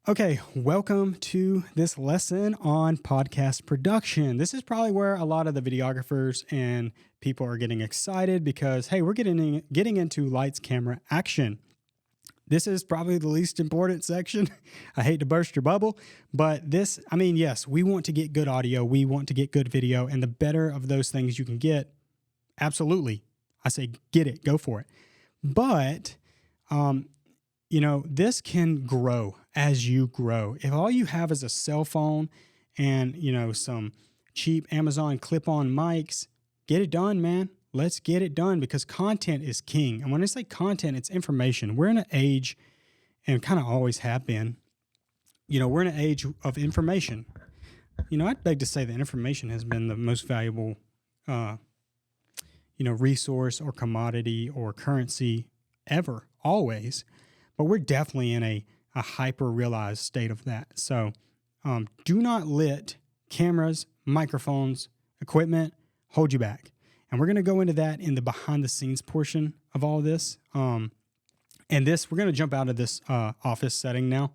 Okay, welcome to this lesson on podcast production. This is probably where a lot of the videographers and people are getting excited because, hey, we're getting into lights, camera, action. This is probably the least important section. I hate to burst your bubble, but yes, we want to get good audio. We want to get good video, and the better of those things you can get, absolutely. I say get it, go for it. But, this can grow as you grow. If all you have is a cell phone and, some cheap Amazon clip-on mics, get it done, man. Let's get it done because content is king. And when I say content, it's information. We're in an age, and kind of always have been, we're in an age of information. I'd beg to say that information has been the most valuable, resource or commodity or currency ever, always. But we're definitely in a hyper-realized state of that. So do not let cameras, microphones, equipment hold you back. And we're going to go into that in the behind-the-scenes portion of all of this. We're going to jump out of this office setting now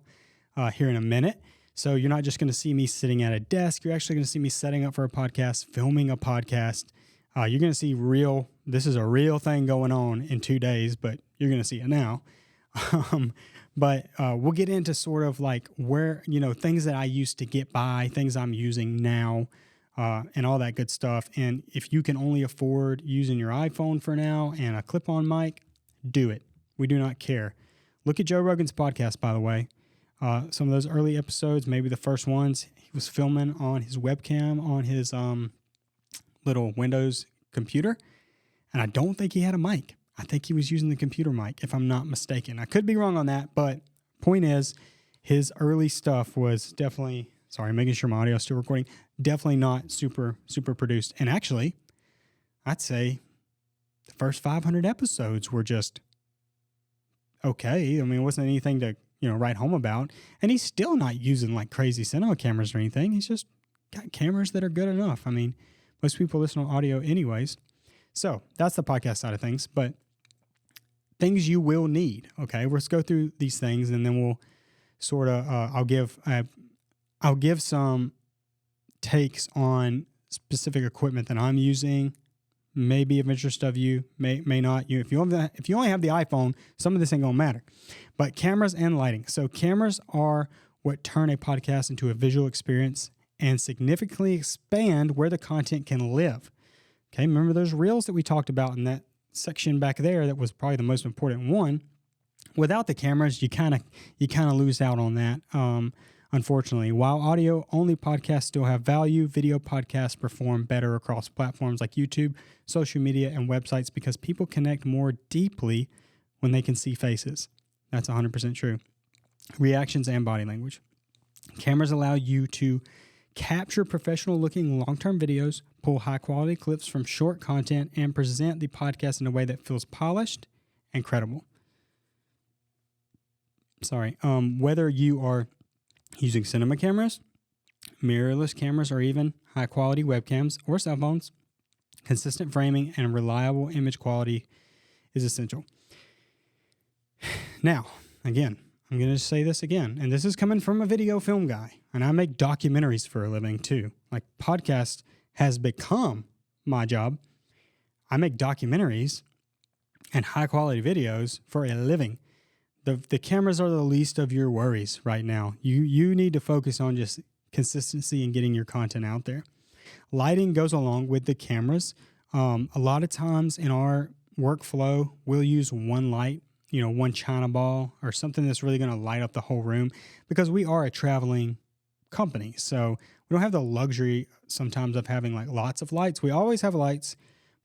here in a minute. So you're not just going to see me sitting at a desk. You're actually going to see me setting up for a podcast, filming a podcast. You're going to see this is a real thing going on in 2 days, but you're going to see it now. But we'll get into sort of like where, things that I used to get by, things I'm using now, and all that good stuff. And if you can only afford using your iPhone for now and a clip-on mic, do it. We do not care. Look at Joe Rogan's podcast, by the way. Some of those early episodes, maybe the first ones, he was filming on his webcam on his little Windows computer. And I don't think he had a mic. I think he was using the computer mic, if I'm not mistaken. I could be wrong on that, but point is, his early stuff was definitely, making sure my audio is still recording, definitely not super, super produced. And actually, I'd say the first 500 episodes were just okay. I mean, it wasn't anything to, write home about. And he's still not using like crazy cinema cameras or anything. He's just got cameras that are good enough. I mean, most people listen to audio anyways. So that's the podcast side of things, but things you will need. Okay, let's go through these things, and then we'll sort of I'll give some takes on specific equipment that I'm using. May be of interest of you, may not. If you only have the iPhone, some of this ain't gonna matter. But cameras and lighting. So cameras are what turn a podcast into a visual experience and significantly expand where the content can live. Okay, remember those reels that we talked about in that section back there? That was probably the most important one. Without the cameras, you kind of lose out on that. Unfortunately, while audio only podcasts still have value, video podcasts perform better across platforms like YouTube, social media, and websites because people connect more deeply when they can see faces. That's 100% true. Reactions and body language. Cameras allow you to capture professional-looking long-term videos, pull high-quality clips from short content, and present the podcast in a way that feels polished and credible. Whether you are using cinema cameras, mirrorless cameras, or even high-quality webcams or cell phones, consistent framing and reliable image quality is essential. Now, again, I'm going to say this again, and this is coming from a video film guy, and I make documentaries for a living too. Like, podcast has become my job. I make documentaries and high-quality videos for a living. The cameras are the least of your worries right now. You need to focus on just consistency and getting your content out there. Lighting goes along with the cameras. A lot of times in our workflow, we'll use one light, one China ball or something that's really going to light up the whole room because we are a traveling company. So we don't have the luxury sometimes of having like lots of lights. We always have lights,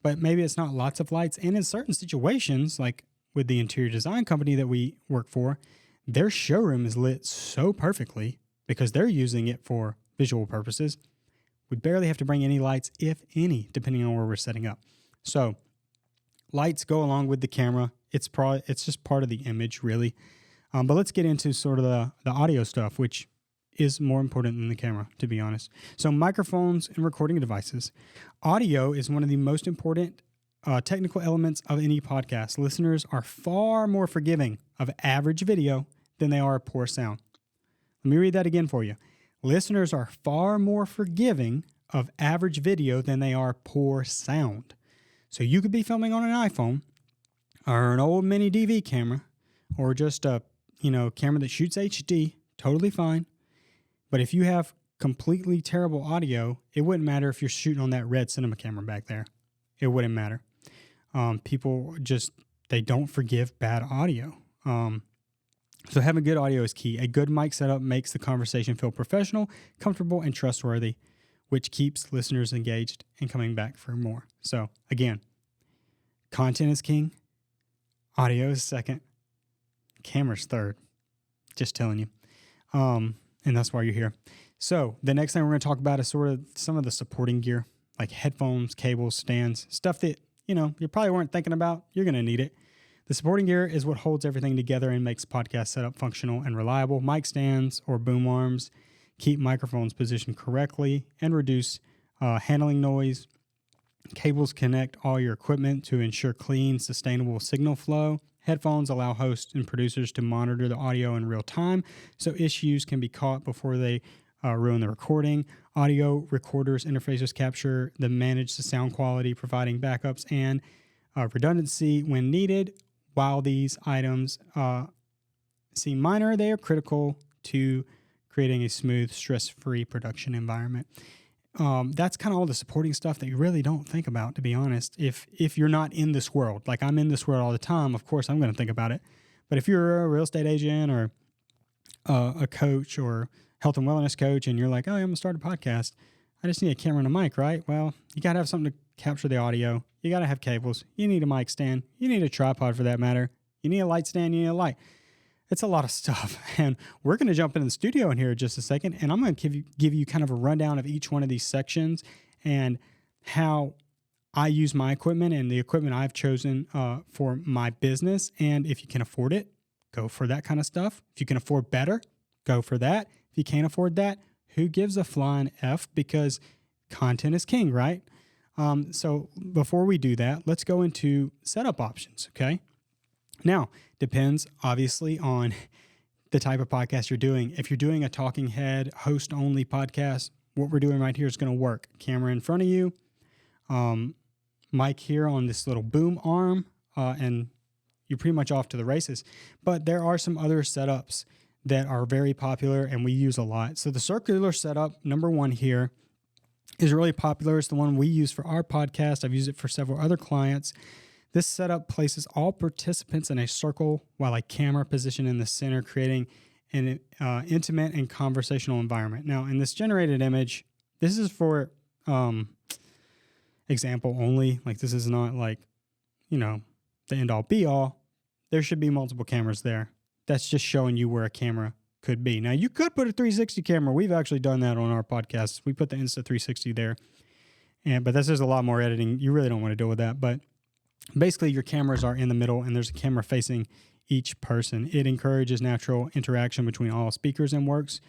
but maybe it's not lots of lights. And in certain situations, like with the interior design company that we work for, their showroom is lit so perfectly because they're using it for visual purposes. We barely have to bring any lights, if any, depending on where we're setting up. So lights go along with the camera. It's just part of the image, really. But let's get into sort of the audio stuff, which is more important than the camera, to be honest. So microphones and recording devices. Audio is one of the most important technical elements of any podcast. Listeners are far more forgiving of average video than they are poor sound. Let me read that again for you. Listeners are far more forgiving of average video than they are poor sound. So you could be filming on an iPhone or an old mini DV camera or just a camera that shoots HD, totally fine. But if you have completely terrible audio, it wouldn't matter if you're shooting on that red cinema camera back there. It wouldn't matter. People they don't forgive bad audio. So having good audio is key. A good mic setup makes the conversation feel professional, comfortable, and trustworthy, which keeps listeners engaged and coming back for more. So again, content is king, audio is second, camera's third. Just telling you. And that's why you're here. So the next thing we're going to talk about is sort of some of the supporting gear, like headphones, cables, stands, stuff that, you probably weren't thinking about. You're going to need it. The supporting gear is what holds everything together and makes podcast setup functional and reliable. Mic stands or boom arms keep microphones positioned correctly and reduce handling noise. Cables connect all your equipment to ensure clean, sustainable signal flow. Headphones allow hosts and producers to monitor the audio in real time, so issues can be caught before they ruin the recording. Audio recorders interfaces capture manage the sound quality, providing backups and redundancy when needed. While these items seem minor, they are critical to creating a smooth, stress-free production environment. That's kind of all the supporting stuff that you really don't think about, to be honest. If you're not in this world, like I'm in this world all the time, of course I'm going to think about it. But if you're a real estate agent or a coach or health and wellness coach, and you're like, oh, I'm going to start a podcast, I just need a camera and a mic, right? Well, you got to have something to capture the audio. You got to have cables. You need a mic stand. You need a tripod for that matter. You need a light stand. You need a light. It's a lot of stuff. And we're going to jump into the studio in here in just a second. And I'm going to give you kind of a rundown of each one of these sections and how I use my equipment and the equipment I've chosen for my business. And if you can afford it, go for that kind of stuff. If you can afford better, go for that. If you can't afford that, who gives a flying F? Because content is king, right? So before we do that, let's go into setup options, okay? Now, depends obviously on the type of podcast you're doing. If you're doing a talking head, host-only podcast, what we're doing right here is going to work. Camera in front of you, mic here on this little boom arm, and you're pretty much off to the races. But there are some other setups that are very popular and we use a lot. So the circular setup, number one here, is really popular. It's the one we use for our podcast. I've used it for several other clients. This setup places all participants in a circle while a camera positioned in the center, creating an intimate and conversational environment. Now, in this generated image, this is for example only. Like this is not like, the end all be all. There should be multiple cameras there. That's just showing you where a camera could be. Now, you could put a 360 camera. We've actually done that on our podcast. We put the Insta360 there. But this is a lot more editing. You really don't want to deal with that. But basically, your cameras are in the middle, and there's a camera facing each person. It encourages natural interaction between all speakers and works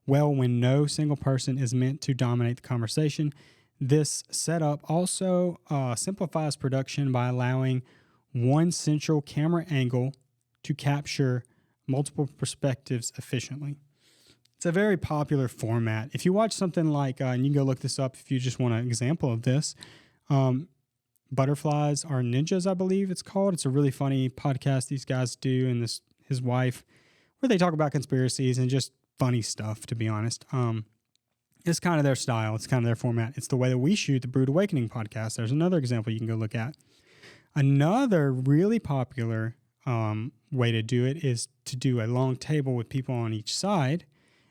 well when no single person is meant to dominate the conversation. This setup also simplifies production by allowing one central camera angle to capture multiple perspectives efficiently. It's a very popular format. If you watch something like, and you can go look this up if you just want an example of this, Butterflies Are Ninjas, I believe it's called. It's a really funny podcast these guys do, and his wife, where they talk about conspiracies and just funny stuff, to be honest. It's kind of their style. It's kind of their format. It's the way that we shoot the Brood Awakening podcast. There's another example you can go look at. Another really popular way to do it is to do a long table with people on each side.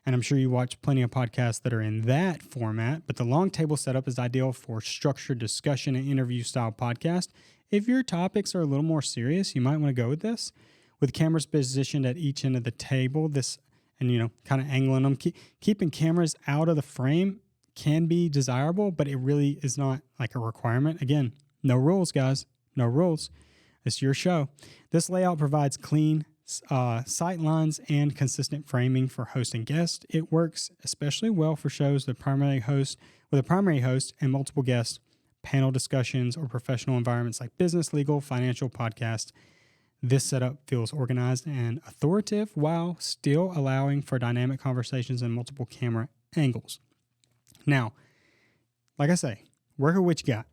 And I'm sure you watch plenty of podcasts that are in that format, but the long table setup is ideal for structured discussion and interview style podcast. If your topics are a little more serious, you might want to go with this. With cameras positioned at each end of the table, kind of angling them, keeping cameras out of the frame can be desirable, but it really is not like a requirement. Again, no rules, guys, no rules. It's your show. This layout provides clean sight lines and consistent framing for host and guest. It works especially well for shows with a primary host and multiple guests, panel discussions, or professional environments like business, legal, financial podcast. This setup feels organized and authoritative while still allowing for dynamic conversations and multiple camera angles. Now, like I say, work with what you got.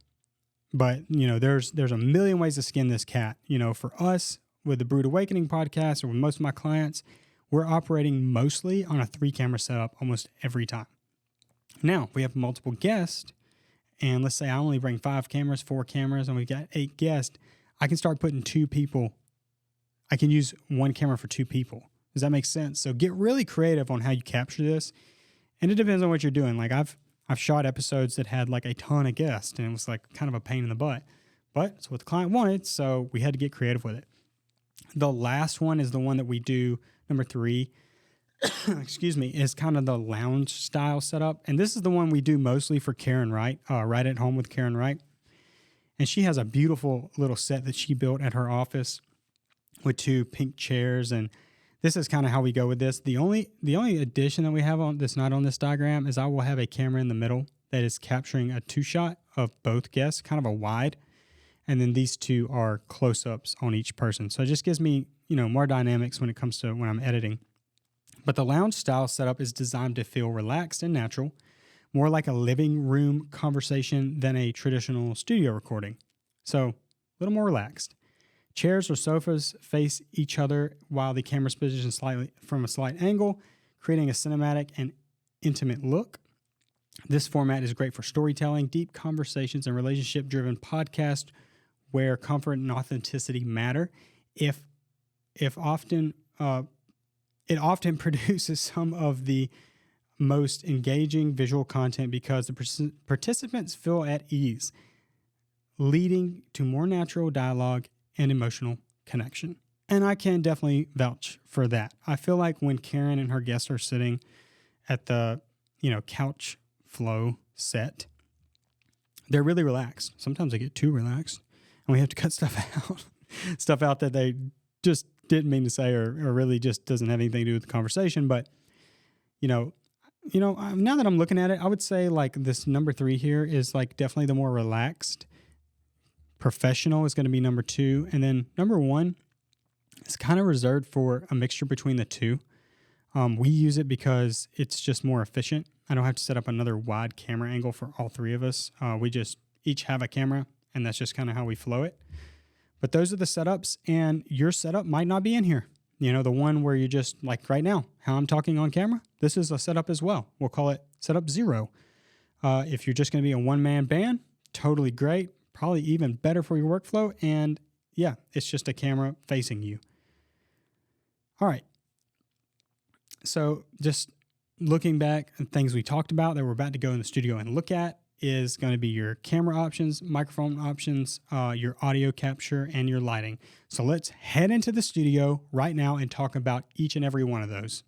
But, there's a million ways to skin this cat. For us, with the Brood Awakening podcast or with most of my clients, we're operating mostly on a 3-camera setup almost every time. Now, we have multiple guests, and let's say I only bring 5 cameras, 4 cameras, and we've got 8 guests. I can start putting 2 people. I can use 1 camera for 2 people. Does that make sense? So get really creative on how you capture this. And it depends on what you're doing. Like I've shot episodes that had like a ton of guests, and it was like kind of a pain in the butt. But it's what the client wanted, so we had to get creative with it. The last one is the one that we do, number 3, is kind of the lounge style setup. And this is the one we do mostly for Karen Wright, Right at Home with Karen Wright. And she has a beautiful little set that she built at her office with 2 pink chairs. And this is kind of how we go with this. The only addition that we have on this, not on this diagram, is I will have a camera in the middle that is capturing a 2-shot of both guests, kind of a wide. And then these 2 are close-ups on each person. So it just gives me, more dynamics when it comes to when I'm editing. But the lounge style setup is designed to feel relaxed and natural, more like a living room conversation than a traditional studio recording. So a little more relaxed. Chairs or sofas face each other while the camera's positioned slightly from a slight angle, creating a cinematic and intimate look. This format is great for storytelling, deep conversations, and relationship-driven podcasts where comfort and authenticity matter. It often produces some of the most engaging visual content because the participants feel at ease, leading to more natural dialogue and emotional connection. And I can definitely vouch for that. I feel like when Karen and her guests are sitting at the, couch flow set, they're really relaxed. Sometimes they get too relaxed and we have to cut stuff out that they just didn't mean to say or really just doesn't have anything to do with the conversation. But, now that I'm looking at it, I would say like this number 3 here is like definitely the more relaxed. Professional is going to be number 2. And then number 1 is kind of reserved for a mixture between the 2. We use it because it's just more efficient. I don't have to set up another wide camera angle for all 3 of us. We just each have a camera, and that's just kind of how we flow it. But those are the setups, and your setup might not be in here. The one where you just, like right now, how I'm talking on camera, this is a setup as well. We'll call it setup 0. If you're just going to be a one-man band, totally great. Probably even better for your workflow. And yeah, it's just a camera facing you. All right. So just looking back at things we talked about that we're about to go in the studio and look at is going to be your camera options, microphone options, your audio capture, and your lighting. So let's head into the studio right now and talk about each and every one of those.